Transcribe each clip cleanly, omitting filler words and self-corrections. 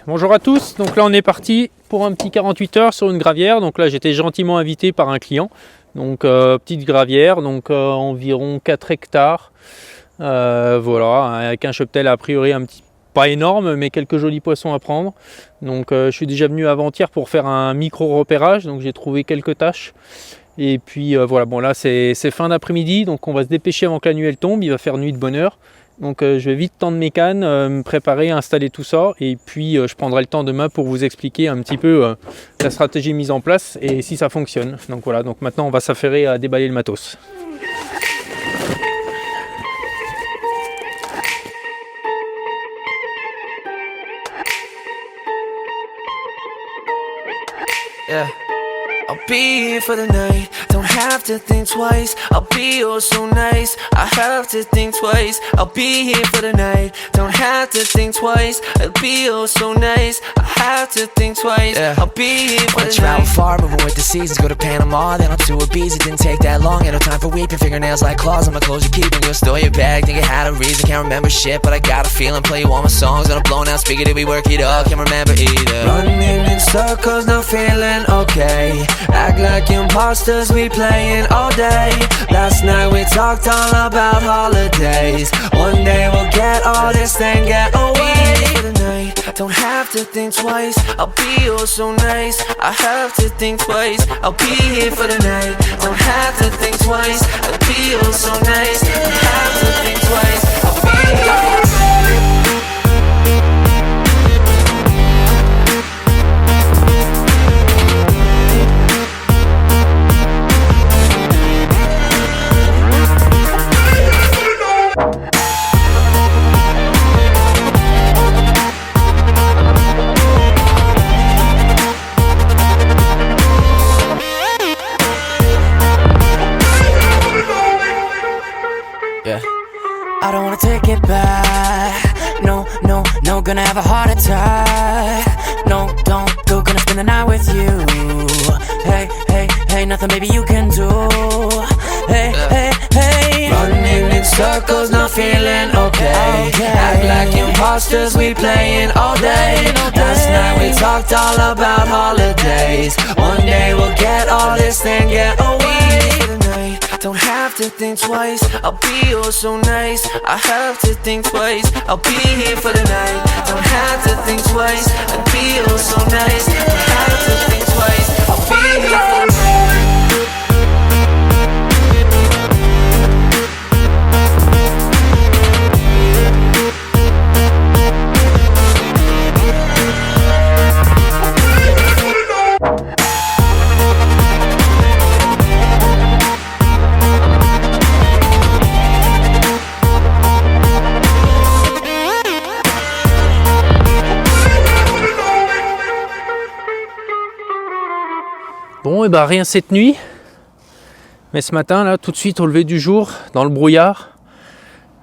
bonjour à tous. Donc là on est parti pour un petit 48 heures sur une gravière. Donc là j'étais gentiment invité par un client. Donc petite gravière, donc environ 4 hectares. Voilà, avec un cheptel a priori pas énorme, mais quelques jolis poissons à prendre. Donc je suis déjà venu avant-hier pour faire un micro repérage, donc j'ai trouvé quelques tâches. Et puis voilà, bon là c'est fin d'après-midi, donc on va se dépêcher avant que la nuit elle tombe, il va faire nuit de bonne heure. Donc je vais vite tendre mes cannes, me préparer, installer tout ça, et puis je prendrai le temps demain pour vous expliquer un petit peu la stratégie mise en place et si ça fonctionne. Donc voilà, donc maintenant on va s'affairer à déballer le matos. Yeah. I'll be here for the night, don't have to think twice. I'll be oh so nice, I have to think twice. I'll be here for the night, don't have to think twice. I'll be oh so nice, I have to think twice. Yeah. I'll be here for the night. Travel far, moving with the seasons, go to Panama, then on to Ibiza. Didn't take that long, ain't no time for weeping. Fingernails like claws on my clothes, you keep them. You'll store your bag, think it had a reason. Can't remember shit, but I got a feeling. Play you all my songs on a blown out speaker, did we work it up? Can't remember either. Running in circles, not feeling okay. Act like imposters, we playing all day. Last night we talked all about holidays. One day we'll get all this and get away. For the night, don't have to think twice. I'll be oh so nice, I have to think twice. I'll be here for the night, don't have to think twice. I'll be oh so nice, I have to think twice. I'll be here for the night. I don't wanna take it back. No, no, no, gonna have a heart attack. No, don't go, gonna spend the night with you. Hey, hey, hey, nothing maybe you can do. Hey, hey, hey. Running in circles, not feeling okay. Act like imposters, we playing all day. Last night we talked all about holidays. One day we'll get all this and get away. Don't have to think twice, I'll be oh so nice. I have to think twice, I'll be here for the night. Don't have to think twice, I'll be oh so nice. Don't have to think twice, I'll be here for the night. Bon, et bah rien cette nuit, mais ce matin là, tout de suite au lever du jour, dans le brouillard,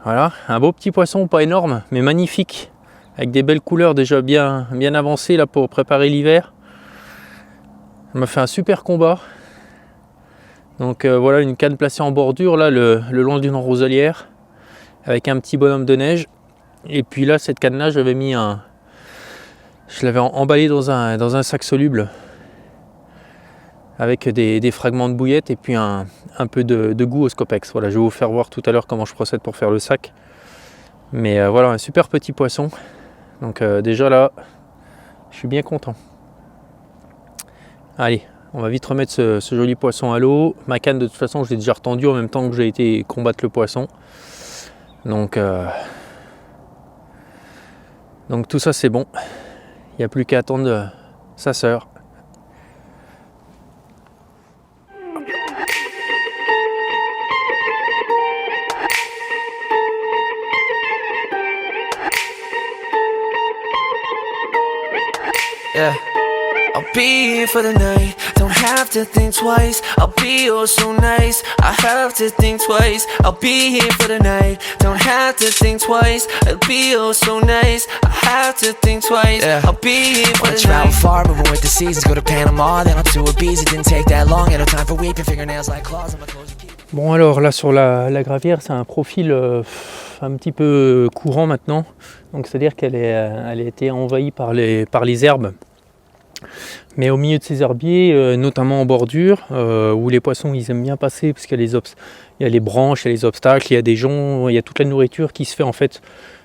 voilà, un beau petit poisson, pas énorme, mais magnifique, avec des belles couleurs déjà bien avancées là pour préparer l'hiver. Ça m'a fait un super combat. Donc voilà, une canne placée en bordure là, le long d'une roselière, avec un petit bonhomme de neige. Et puis là, cette canne là, je l'avais emballée dans un sac soluble, avec des fragments de bouillette et puis un peu de goût au Scopex. Voilà, je vais vous faire voir tout à l'heure comment je procède pour faire le sac. Mais voilà, un super petit poisson. Donc déjà là, je suis bien content. Allez, on va vite remettre ce joli poisson à l'eau. Ma canne de toute façon, je l'ai déjà retendue en même temps que j'ai été combattre le poisson. Donc tout ça c'est bon. Il n'y a plus qu'à attendre sa sœur. Yeah. I'll be here for the night, don't have to think twice. I'll be oh so nice, I have to think twice. I'll be here for the night, don't have to think twice. I'll be oh so nice, I have to think twice. Yeah. I'll be here for the night. Travel far, moving with the seasons, go to Panama, then on to Ibiza. Didn't take that long, ain't no time for weeping. Fingernails like claws on my clothes. Bon alors là sur la gravière, c'est un profil un petit peu courant maintenant. Donc c'est-à-dire qu'elle a été envahie par les herbes. Mais au milieu de ces herbiers, notamment en bordure, où les poissons ils aiment bien passer parce qu'il y a les branches, il y a les obstacles, il y a des joncs, il y a toute la nourriture qui se fait en fait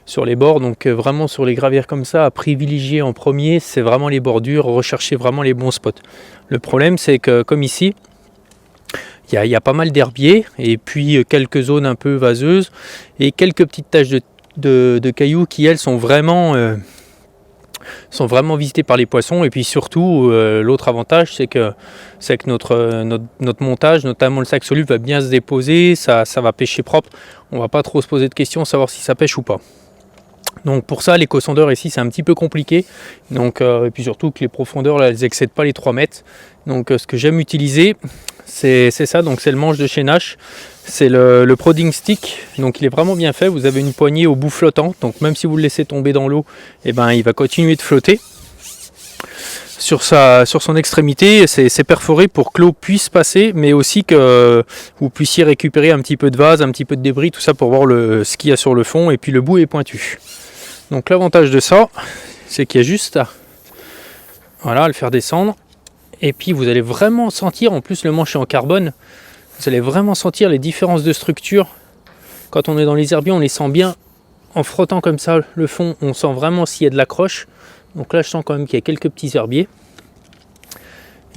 sur les bords. Donc vraiment sur les gravières comme ça, à privilégier en premier, c'est vraiment les bordures, rechercher vraiment les bons spots. Le problème c'est que comme ici, il y a pas mal d'herbiers et puis quelques zones un peu vaseuses et quelques petites taches de cailloux qui elles sont vraiment visitées par les poissons. Et puis surtout l'autre avantage c'est que notre montage, notamment le sac soluble, va bien se déposer, ça va pêcher propre, on va pas trop se poser de questions savoir si ça pêche ou pas. Donc pour ça l'éco-sondeur ici c'est un petit peu compliqué, donc, et puis surtout que les profondeurs là, elles n'excèdent pas les 3 mètres. Donc ce que j'aime utiliser c'est ça, donc c'est le manche de chez Nash, c'est le prodding stick, donc il est vraiment bien fait, vous avez une poignée au bout flottante, donc même si vous le laissez tomber dans l'eau, et ben, il va continuer de flotter. Sur son extrémité, c'est perforé pour que l'eau puisse passer, mais aussi que vous puissiez récupérer un petit peu de vase, un petit peu de débris, tout ça pour voir ce qu'il y a sur le fond, et puis le bout est pointu. Donc l'avantage de ça, c'est qu'il y a juste à le faire descendre, et puis vous allez vraiment sentir, en plus le manche est en carbone, vous allez vraiment sentir les différences de structure. Quand on est dans les herbiers, on les sent bien, en frottant comme ça le fond, on sent vraiment s'il y a de l'accroche. Donc là je sens quand même qu'il y a quelques petits herbiers.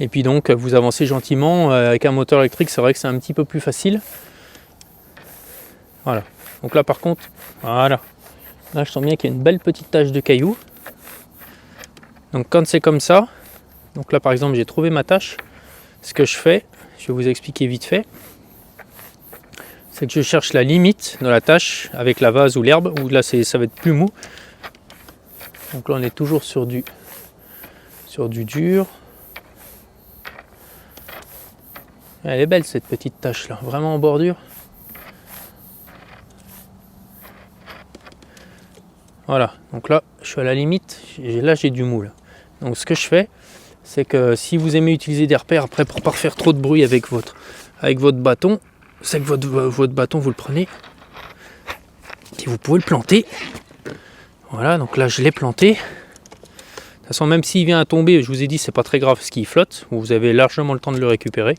Et puis donc vous avancez gentiment, avec un moteur électrique c'est vrai que c'est un petit peu plus facile. Voilà, donc là par contre, voilà, là je sens bien qu'il y a une belle petite tache de cailloux. Donc quand c'est comme ça, donc là par exemple j'ai trouvé ma tâche, ce que je fais, je vais vous expliquer vite fait, c'est que je cherche la limite de la tâche avec la vase ou l'herbe, où là ça va être plus mou. Donc là on est toujours sur du dur. Elle est belle cette petite tache là, vraiment en bordure. Voilà, donc là je suis à la limite, là j'ai du mou là. Donc ce que je fais, c'est que si vous aimez utiliser des repères après pour pas faire trop de bruit avec votre bâton, c'est que votre bâton vous le prenez et vous pouvez le planter. Voilà, donc là je l'ai planté. De toute façon, même s'il vient à tomber, je vous ai dit c'est pas très grave parce qu'il flotte, vous avez largement le temps de le récupérer.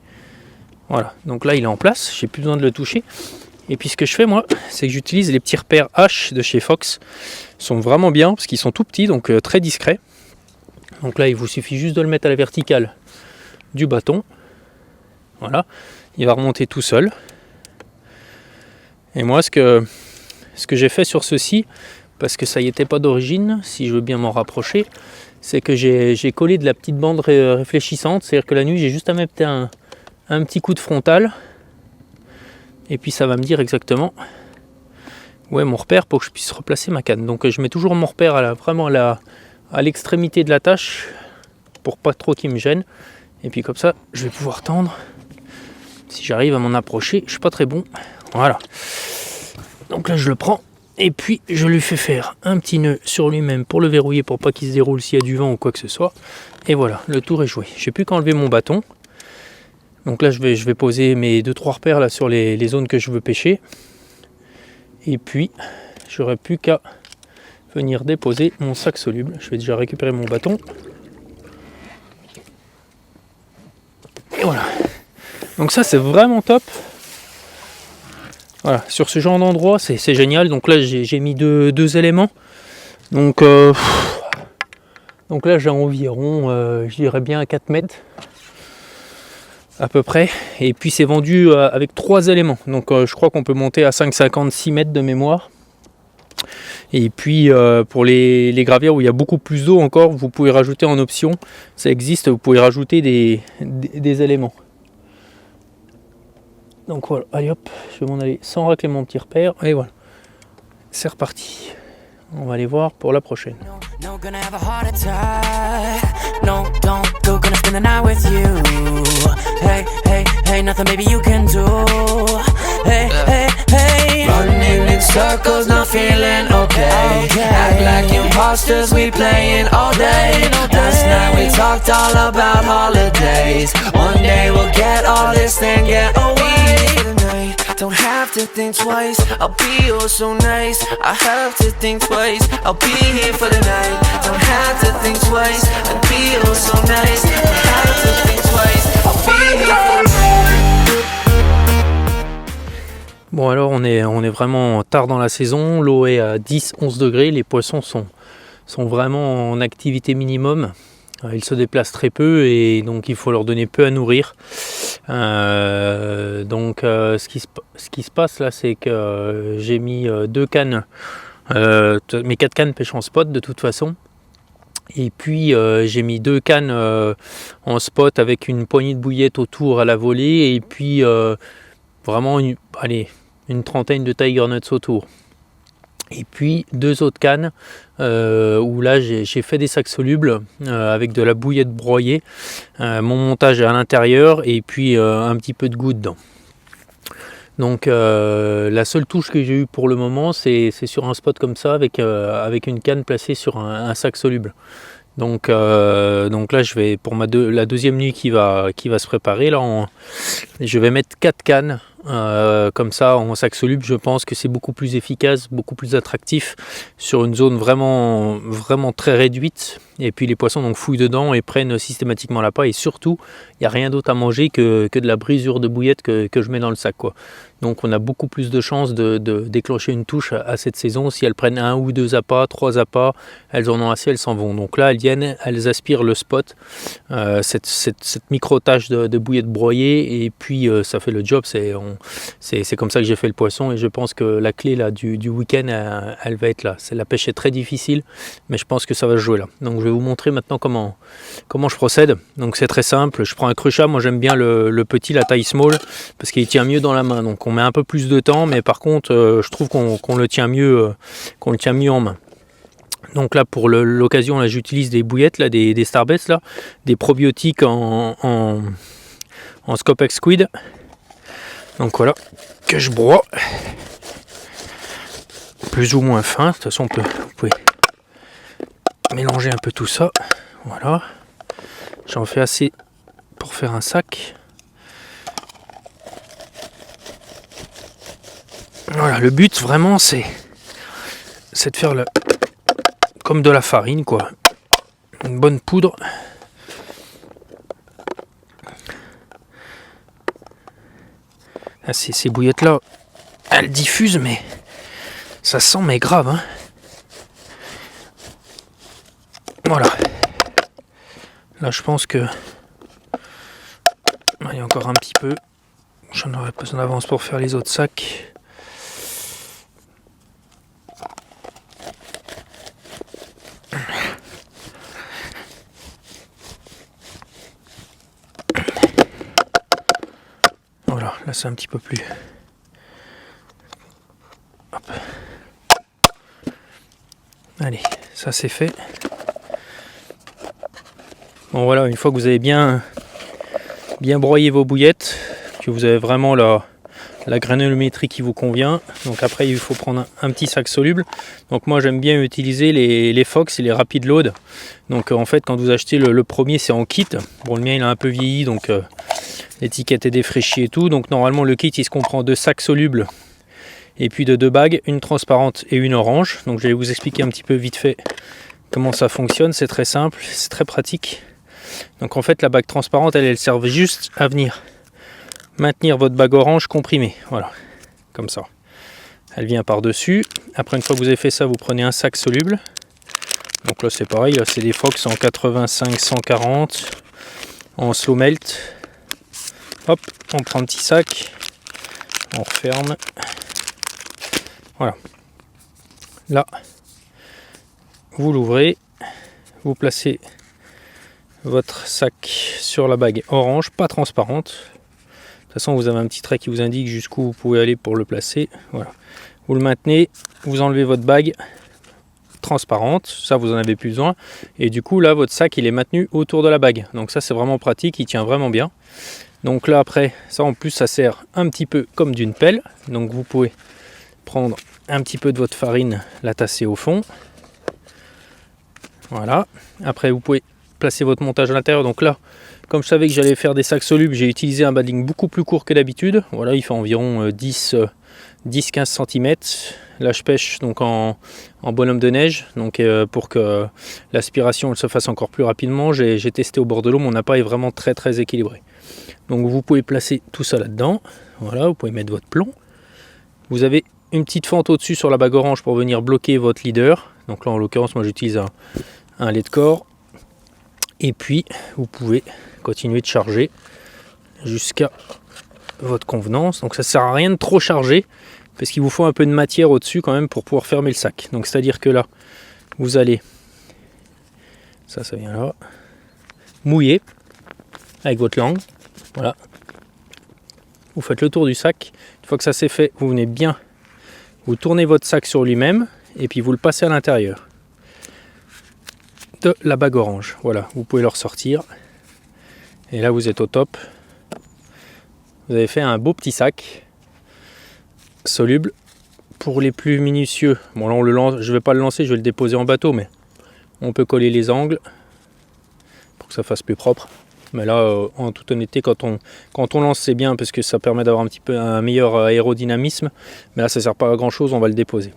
Voilà, donc là il est en place, j'ai plus besoin de le toucher. Et puis ce que je fais moi, c'est que j'utilise les petits repères H de chez Fox. Ils sont vraiment bien parce qu'ils sont tout petits, donc très discrets. Donc là il vous suffit juste de le mettre à la verticale du bâton. Voilà, il va remonter tout seul. Et moi ce que j'ai fait sur ceci, parce que ça y était pas d'origine, si je veux bien m'en rapprocher, c'est que j'ai collé de la petite bande réfléchissante, c'est-à-dire que la nuit j'ai juste à mettre un petit coup de frontal, et puis ça va me dire exactement où est mon repère pour que je puisse replacer ma canne. Donc je mets toujours mon repère à l'extrémité de la tâche, pour pas trop qu'il me gêne, et puis comme ça je vais pouvoir tendre. Si j'arrive à m'en approcher, je suis pas très bon. Voilà. Donc là je le prends. Et puis je lui fais faire un petit nœud sur lui-même pour le verrouiller, pour pas qu'il se déroule s'il y a du vent ou quoi que ce soit. Et voilà, le tour est joué. J'ai plus qu'à enlever mon bâton. Donc là je vais poser mes 2-3 repères là sur les zones que je veux pêcher. Et puis j'aurai plus qu'à venir déposer mon sac soluble. Je vais déjà récupérer mon bâton. Et voilà. Donc ça c'est vraiment top. Voilà, sur ce genre d'endroit, c'est génial. Donc là, j'ai mis deux éléments. Donc là, j'ai environ, je dirais bien 4 mètres à peu près. Et puis, c'est vendu avec 3 éléments. Donc, je crois qu'on peut monter à 5,50, 6 mètres de mémoire. Et puis, pour les gravières où il y a beaucoup plus d'eau encore, vous pouvez rajouter en option. Ça existe, vous pouvez rajouter des éléments. Donc voilà, allez hop, je vais m'en aller sans racler mon petit repère. Et voilà, c'est reparti. On va aller voir pour la prochaine. Running in circles, not feeling okay. Act like imposters, we playing all day. Last night we talked all about holidays. One day we'll get all this thing, get away. Don't have to to think twice. I'll be oh so nice. I have to think twice. I'll be here for the night. Don't have to think twice. I'll be oh so nice. I have to think twice. I'll be here for the night. Bon alors on est vraiment tard dans la saison, l'eau est à 10-11 degrés, les poissons sont vraiment en activité minimum. Ils se déplacent très peu et donc il faut leur donner peu à nourrir. Ce qui se passe là, c'est que j'ai mis 2 cannes, mes 4 cannes pêchent en spot de toute façon. Et puis j'ai mis 2 cannes en spot avec une poignée de bouillettes autour à la volée et puis vraiment une trentaine de Tiger Nuts autour. Et puis 2 autres cannes où là j'ai fait des sacs solubles avec de la bouillette broyée. Mon montage est à l'intérieur et puis un petit peu de goût dedans. Donc la seule touche que j'ai eue pour le moment c'est sur un spot comme ça avec une canne placée sur un sac soluble. Donc là je vais pour la deuxième nuit qui va se préparer là, je vais mettre 4 cannes comme ça en sac soluble. Je pense que c'est beaucoup plus efficace, beaucoup plus attractif sur une zone vraiment très réduite. Et puis les poissons donc fouillent dedans et prennent systématiquement l'appât. Et surtout, il n'y a rien d'autre à manger que de la brisure de bouillette que je mets dans le sac, quoi. Donc on a beaucoup plus de chances de déclencher une touche à cette saison. Si elles prennent 1 ou 2 appâts, 3 appâts, elles en ont assez, elles s'en vont. Donc là, elles viennent, elles aspirent le spot, cette micro-tache de bouillette broyée, et puis ça fait le job. C'est comme ça que j'ai fait le poisson, et je pense que la clé là, du week-end, elle va être là. La pêche est très difficile, mais je pense que ça va se jouer là. Donc je vais vous montrer maintenant comment je procède. Donc c'est très simple, je prends un cruchat. Moi j'aime bien le petit, la taille small, parce qu'il tient mieux dans la main. Donc on met un peu plus de temps, mais par contre je trouve qu'on le tient mieux en main. Donc là pour l'occasion, j'utilise des bouillettes là, des Starbest là, des probiotiques en Scopex Squid. Donc voilà, que je broie plus ou moins fin. De toute façon vous pouvez mélanger un peu tout ça. Voilà, j'en fais assez pour faire un sac. Voilà, le but vraiment c'est de faire comme de la farine, quoi. Une bonne poudre. Là, ces bouillettes là, elles diffusent, mais ça sent mais grave, hein. Voilà. Là je pense que il y a encore un petit peu. J'en aurais besoin d'avance pour faire les autres sacs. Voilà, là c'est un petit peu plus. Hop. Allez, ça c'est fait. Bon voilà, une fois que vous avez bien broyé vos bouillettes, que vous avez vraiment la granulométrie qui vous convient, donc après il faut prendre un petit sac soluble. Donc moi j'aime bien utiliser les Fox et les Rapid Load. Donc en fait quand vous achetez le premier, c'est en kit. Bon, le mien il a un peu vieilli, donc l'étiquette est défraîchie et tout. Donc normalement le kit il se comprend de sacs solubles et puis de 2 bagues, une transparente et une orange. Donc je vais vous expliquer un petit peu vite fait comment ça fonctionne. C'est très simple, c'est très pratique. Donc en fait la bague transparente elle sert juste à venir maintenir votre bague orange comprimée, voilà, comme ça. Elle vient par dessus. Après, une fois que vous avez fait ça, vous prenez un sac soluble. Donc là c'est pareil, là c'est des Fox en 85-140 en slow melt. Hop, on prend un petit sac, on referme. Voilà. Là, vous l'ouvrez, vous placez votre sac sur la bague orange, pas transparente. De toute façon, vous avez un petit trait qui vous indique jusqu'où vous pouvez aller pour le placer. Voilà. Vous le maintenez, vous enlevez votre bague transparente, ça vous en avez plus besoin. Et du coup, là, votre sac, il est maintenu autour de la bague. Donc ça, c'est vraiment pratique, il tient vraiment bien. Donc là, après, ça en plus, ça sert un petit peu comme d'une pelle. Donc vous pouvez prendre un petit peu de votre farine, la tasser au fond. Voilà. Après, vous pouvez placer votre montage à l'intérieur. Donc là, Comme je savais que j'allais faire des sacs solubles, j'ai utilisé un badling beaucoup plus court que d'habitude. Voilà, il fait environ 10-15 cm. Là je pêche donc en bonhomme de neige, donc pour que l'aspiration se fasse encore plus rapidement, j'ai testé au bord de l'eau. Mon appât est vraiment très équilibré. Donc vous pouvez placer tout ça là-dedans. Voilà, vous pouvez mettre votre plomb. Vous avez une petite fente au-dessus sur la bague orange pour venir bloquer votre leader. Donc là en l'occurrence moi j'utilise un lait de corps. Et puis vous pouvez continuer de charger jusqu'à votre convenance. Donc ça sert à rien de trop charger parce qu'il vous faut un peu de matière au-dessus quand même pour pouvoir fermer le sac. Donc c'est à dire que là vous allez, ça vient là, mouiller avec votre langue. Voilà, vous faites le tour du sac. Une fois que ça c'est fait, vous venez bien, vous tournez votre sac sur lui-même et puis vous le passez à l'intérieur de la bague orange. Voilà, vous pouvez le ressortir et là vous êtes au top. Vous avez fait un beau petit sac soluble. Pour les plus minutieux, bon là on le lance, je vais pas le lancer, je vais le déposer en bateau, mais on peut coller les angles pour que ça fasse plus propre. Mais là en toute honnêteté, quand on lance c'est bien parce que ça permet d'avoir un petit peu un meilleur aérodynamisme, mais là ça sert pas à grand chose, on va le déposer.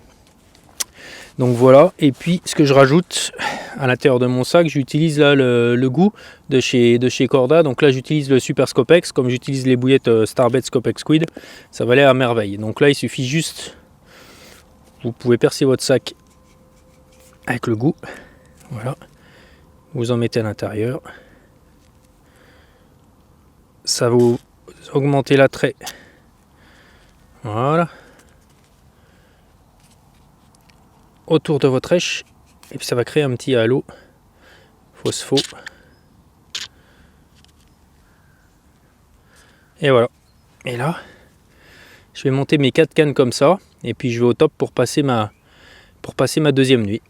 Donc voilà, et puis ce que je rajoute à l'intérieur de mon sac, j'utilise là le goût de chez Corda. Donc là j'utilise le Super Scopex, comme j'utilise les bouillettes Starbait Scopex Squid, ça va aller à merveille. Donc là il suffit juste, vous pouvez percer votre sac avec le goût, voilà, vous en mettez à l'intérieur, ça va vous augmenter l'attrait, voilà, autour de votre èche, et puis ça va créer un petit halo phospho. Et voilà. Et là, je vais monter mes 4 cannes comme ça, et puis je vais au top pour passer ma deuxième nuit.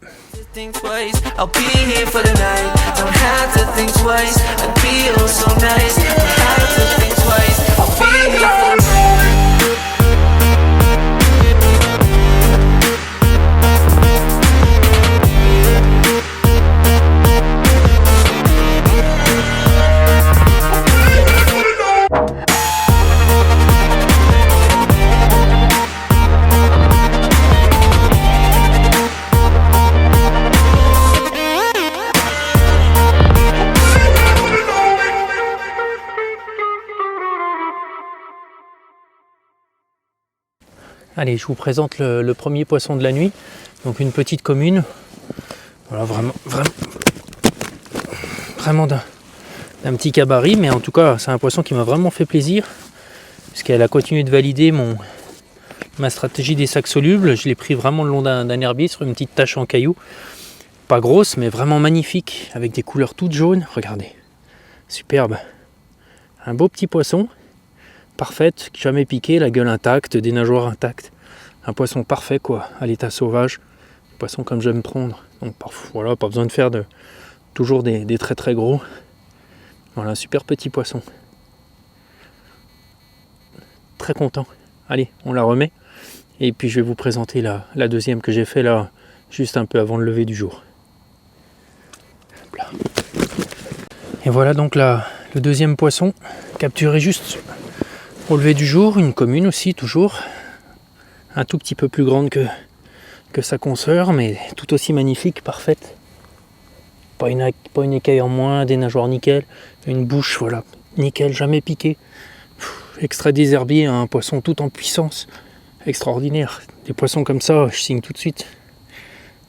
Allez, je vous présente le premier poisson de la nuit. Donc une petite commune. Voilà, vraiment d'un petit gabarit, mais en tout cas c'est un poisson qui m'a vraiment fait plaisir, parce qu'elle a continué de valider ma stratégie des sacs solubles. Je l'ai pris vraiment le long d'un herbier sur une petite tache en caillou. Pas grosse, mais vraiment magnifique, avec des couleurs toutes jaunes. Regardez, superbe. Un beau petit poisson. Parfaite, jamais piqué, la gueule intacte, des nageoires intactes. Un poisson parfait quoi, à l'état sauvage. Un poisson comme j'aime prendre. Donc voilà, pas besoin de faire toujours des très gros. Voilà, un super petit poisson. Très content. Allez, on la remet. Et puis je vais vous présenter la deuxième que j'ai fait là, juste un peu avant le lever du jour. Hop là. Et voilà donc le deuxième poisson, capturé juste au lever du jour, une commune aussi toujours, un tout petit peu plus grande que sa consoeur, mais tout aussi magnifique, parfaite. Pas une écaille en moins, des nageoires nickel, une bouche, voilà, nickel, jamais piqué. Extrait des herbiers, un poisson tout en puissance, extraordinaire. Des poissons comme ça, je signe tout de suite.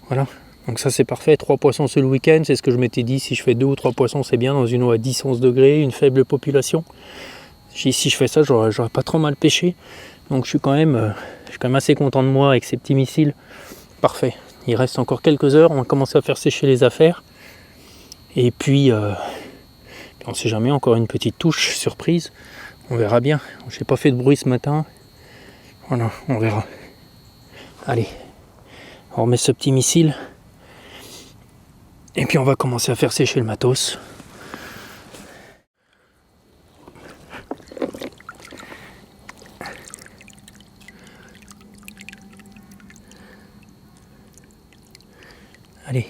Voilà, donc ça c'est parfait, 3 poissons ce week-end, c'est ce que je m'étais dit, si je fais 2 ou 3 poissons c'est bien, dans une eau à 10-11 degrés, une faible population. Si je fais ça, j'aurais pas trop mal pêché. Donc je suis quand même assez content de moi avec ces petits missiles. Parfait. Il reste encore quelques heures, on va commencer à faire sécher les affaires. Et puis, on ne sait jamais, encore une petite touche, surprise. On verra bien. Je n'ai pas fait de bruit ce matin. Voilà, on verra. Allez, on remet ce petit missile. Et puis on va commencer à faire sécher le matos. Allez.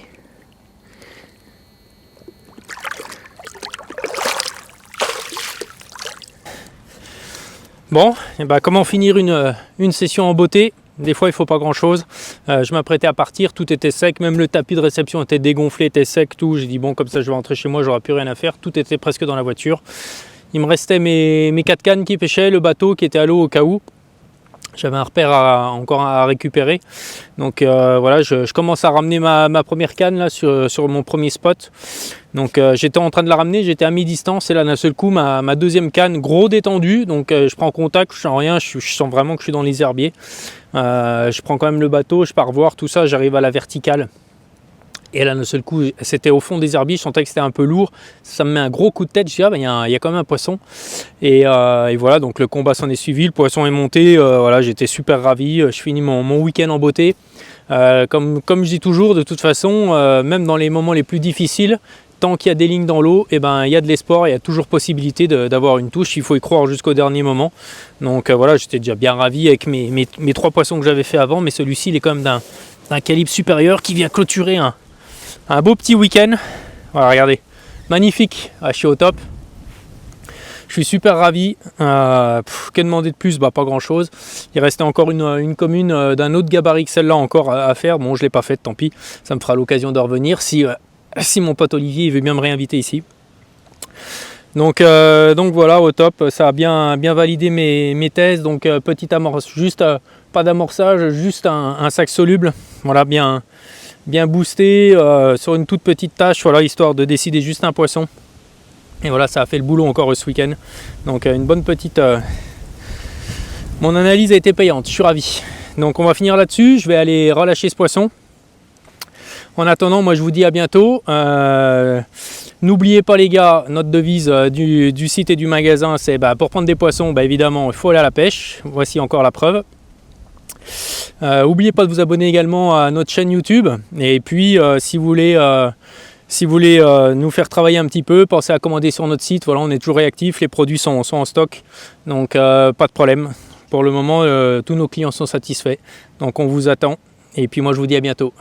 Bon, et ben, comment finir une session en beauté? Des fois il faut pas grand chose. Je m'apprêtais à partir, tout était sec, même le tapis de réception était dégonflé, était sec, tout. J'ai dit bon, comme ça je vais rentrer chez moi, j'aurai plus rien à faire, tout était presque dans la voiture. Il me restait mes 4 cannes qui pêchaient, le bateau qui était à l'eau au cas où. J'avais un repère encore à récupérer. Donc voilà, je commence à ramener ma première canne là sur mon premier spot. Donc j'étais en train de la ramener, j'étais à mi-distance et là d'un seul coup ma deuxième canne gros détendue. Donc je prends contact, je sens rien, je sens vraiment que je suis dans les herbiers. Je prends quand même le bateau, je pars voir tout ça, j'arrive à la verticale. Et là d'un seul coup, c'était au fond des herbiers, je sentais que c'était un peu lourd. Ça me met un gros coup de tête, je dis ah ben il y a quand même un poisson. Et voilà, donc le combat s'en est suivi, le poisson est monté, voilà, j'étais super ravi, je finis mon week-end en beauté. Comme je dis toujours, de toute façon, même dans les moments les plus difficiles, tant qu'il y a des lignes dans l'eau, et ben il y a de l'espoir, il y a toujours possibilité d'avoir une touche, il faut y croire jusqu'au dernier moment. Donc voilà, j'étais déjà bien ravi avec mes 3 poissons que j'avais fait avant, mais celui-ci il est quand même d'un calibre supérieur qui vient clôturer un beau petit week-end. Voilà, regardez, magnifique, je suis au top. Je suis super ravi. Que demander de plus? Bah, pas grand chose. Il restait encore une commune d'un autre gabarit que celle-là encore à faire. Bon, je ne l'ai pas faite, tant pis. Ça me fera l'occasion de revenir si mon pote Olivier veut bien me réinviter ici. Donc voilà, au top. Ça a bien validé mes thèses. Donc petite amorce, juste pas d'amorçage, juste un sac soluble. Voilà, bien boosté sur une toute petite tâche, voilà, histoire de décider juste un poisson. Et voilà, ça a fait le boulot encore ce week-end. Donc une bonne petite... Mon analyse a été payante, je suis ravi. Donc on va finir là-dessus, je vais aller relâcher ce poisson. En attendant, moi je vous dis à bientôt. N'oubliez pas les gars, notre devise du site et du magasin, c'est pour prendre des poissons, évidemment, il faut aller à la pêche. Voici encore la preuve. N'oubliez pas de vous abonner également à notre chaîne YouTube. Et puis si vous voulez nous faire travailler un petit peu, pensez à commander sur notre site. Voilà, on est toujours réactifs, les produits sont en stock. Donc pas de problème. Pour le moment, tous nos clients sont satisfaits. Donc on vous attend. Et puis moi je vous dis à bientôt.